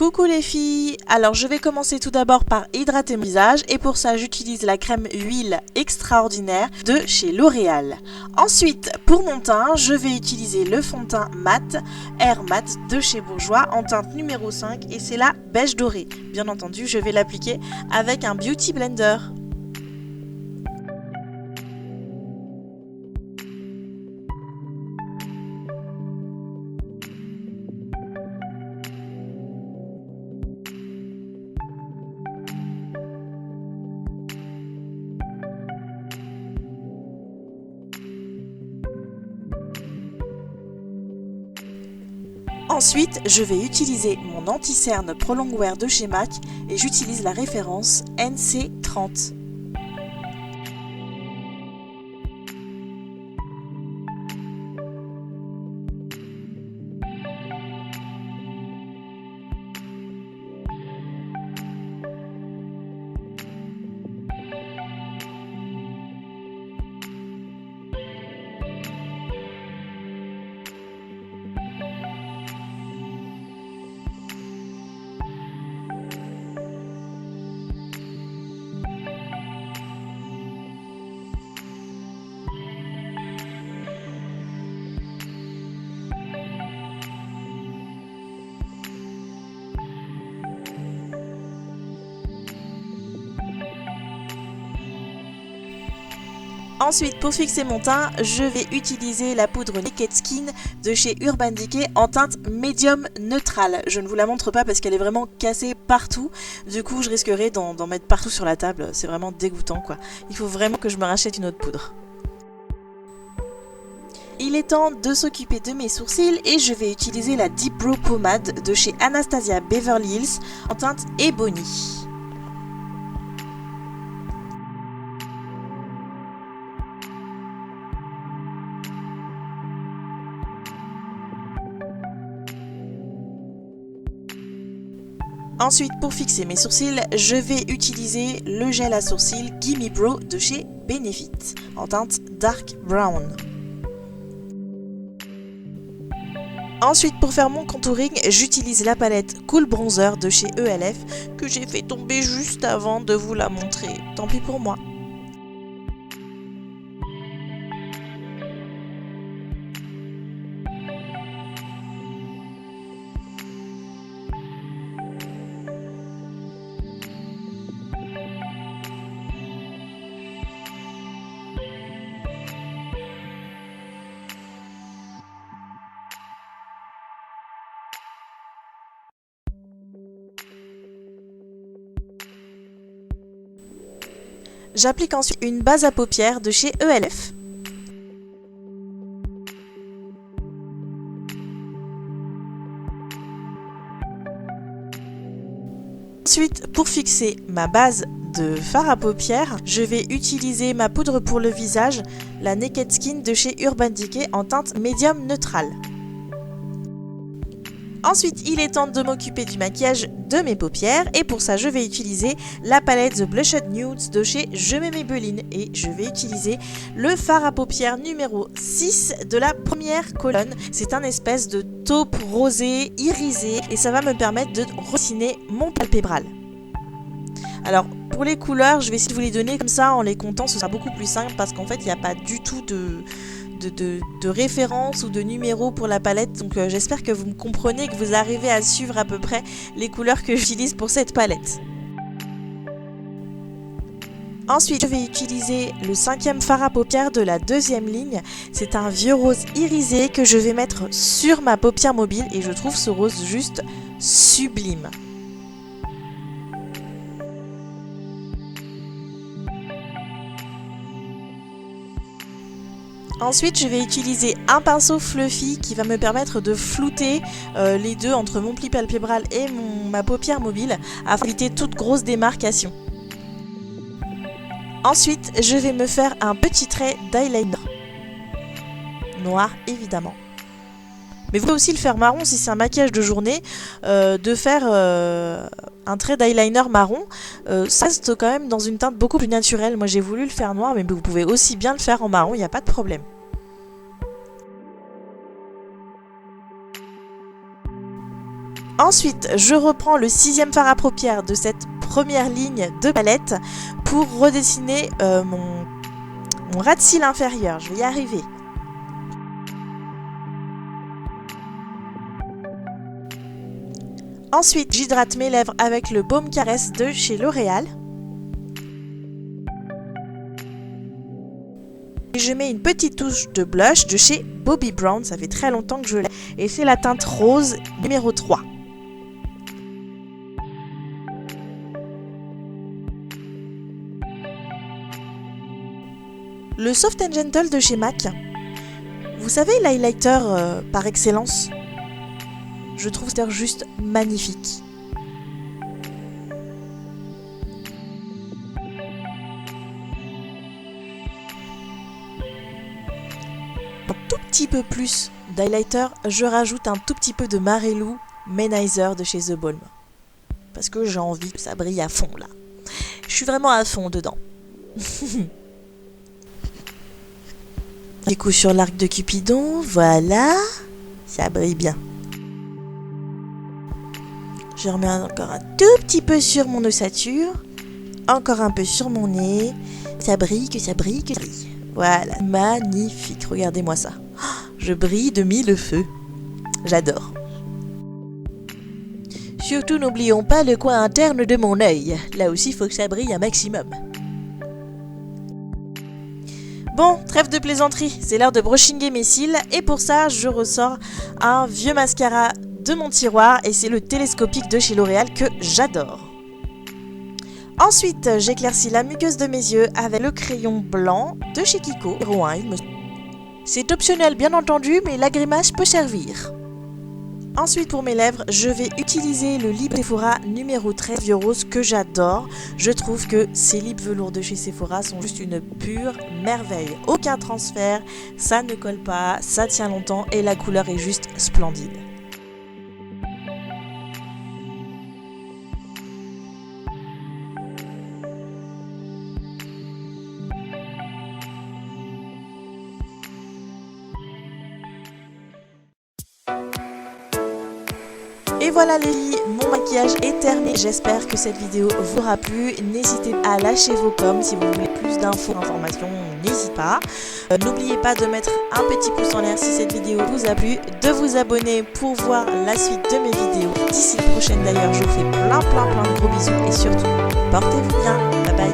Coucou les filles, alors je vais commencer tout d'abord par hydrater mon visage et pour ça j'utilise la crème huile extraordinaire de chez L'Oréal. Ensuite pour mon teint je vais utiliser le fond de teint mat Air Matte de chez Bourjois en teinte numéro 5 et c'est la beige dorée. Bien entendu je vais l'appliquer avec un beauty blender. Ensuite, je vais utiliser mon anti-cerne Pro Longwear de chez MAC et j'utilise la référence NC30. Ensuite, pour fixer mon teint, je vais utiliser la poudre Naked Skin de chez Urban Decay en teinte médium neutrale. Je ne vous la montre pas parce qu'elle est vraiment cassée partout. Du coup, je risquerais d'en mettre partout sur la table. C'est vraiment dégoûtant, quoi. Il faut vraiment que je me rachète une autre poudre. Il est temps de s'occuper de mes sourcils et je vais utiliser la Deep Brow Pomade de chez Anastasia Beverly Hills en teinte Ebony. Ensuite, pour fixer mes sourcils, je vais utiliser le gel à sourcils Gimme Brow de chez Benefit en teinte Dark Brown. Ensuite, pour faire mon contouring, j'utilise la palette Cool Bronzer de chez ELF que j'ai fait tomber juste avant de vous la montrer. Tant pis pour moi. J'applique ensuite une base à paupières de chez ELF. Ensuite, pour fixer ma base de fard à paupières, je vais utiliser ma poudre pour le visage, la Naked Skin de chez Urban Decay en teinte médium neutrale. Ensuite, il est temps de m'occuper du maquillage de mes paupières et pour ça, je vais utiliser la palette The Blushed Nudes de chez Je mets Maybelline et je vais utiliser le fard à paupières numéro 6 de la première colonne. C'est un espèce de taupe rosé irisé et ça va me permettre de redessiner mon palpébral. Alors, pour les couleurs, je vais essayer de vous les donner comme ça en les comptant, ce sera beaucoup plus simple parce qu'en fait, il n'y a pas du tout de référence ou de numéro pour la palette, donc j'espère que vous me comprenez et que vous arrivez à suivre à peu près les couleurs que j'utilise pour cette palette. Ensuite, je vais utiliser le 5e fard à paupières de la deuxième ligne. C'est un vieux rose irisé que je vais mettre sur ma paupière mobile et je trouve ce rose juste sublime. Ensuite, je vais utiliser un pinceau fluffy qui va me permettre de flouter les deux entre mon pli palpébral et ma paupière mobile afin d'éviter toute grosse démarcation. Ensuite, je vais me faire un petit trait d'eyeliner. Noir, évidemment. Mais vous pouvez aussi le faire marron si c'est un maquillage de journée, de faire un trait d'eyeliner marron. Ça reste quand même dans une teinte beaucoup plus naturelle. Moi j'ai voulu le faire noir, mais vous pouvez aussi bien le faire en marron, il n'y a pas de problème. Ensuite, je reprends le 6e fard à paupières de cette première ligne de palette pour redessiner mon ras de cils inférieur. Je vais y arriver. Ensuite, j'hydrate mes lèvres avec le baume caresse de chez L'Oréal. Et je mets une petite touche de blush de chez Bobbi Brown. Ça fait très longtemps que je l'ai. Et c'est la teinte rose numéro 3. Le Soft & Gentle de chez MAC. Vous savez, l'highlighter par excellence. Je trouve ça juste magnifique. Un tout petit peu plus d'highlighter, je rajoute un tout petit peu de Marelou Manizer de chez The Balm. Parce que j'ai envie que ça brille à fond là. Je suis vraiment à fond dedans. Du coup sur l'arc de Cupidon, voilà, ça brille bien. Je remets encore un tout petit peu sur mon ossature, encore un peu sur mon nez. Ça brille, que ça brille, que ça brille. Voilà, magnifique, regardez-moi ça. Je brille de mille feux. J'adore. Surtout n'oublions pas le coin interne de mon œil. Là aussi, il faut que ça brille un maximum. Bon, trêve de plaisanterie, c'est l'heure de brushinger mes cils et pour ça, je ressors un vieux mascara de mon tiroir et c'est le télescopique de chez L'Oréal que j'adore. Ensuite, j'éclaircis la muqueuse de mes yeux avec le crayon blanc de chez Kiko. C'est optionnel bien entendu, mais la grimace peut servir. Ensuite, pour mes lèvres, je vais utiliser le lip Sephora numéro 13 vieux rose que j'adore. Je trouve que ces lips velours de chez Sephora sont juste une pure merveille. Aucun transfert, ça ne colle pas, ça tient longtemps et la couleur est juste splendide. Et voilà les filles, mon maquillage est terminé. J'espère que cette vidéo vous aura plu. N'hésitez pas à lâcher vos coms si vous voulez plus d'informations, n'hésitez pas. N'oubliez pas de mettre un petit pouce en l'air si cette vidéo vous a plu, de vous abonner pour voir la suite de mes vidéos. D'ici la prochaine d'ailleurs, je vous fais plein de gros bisous et surtout, portez-vous bien. Bye bye.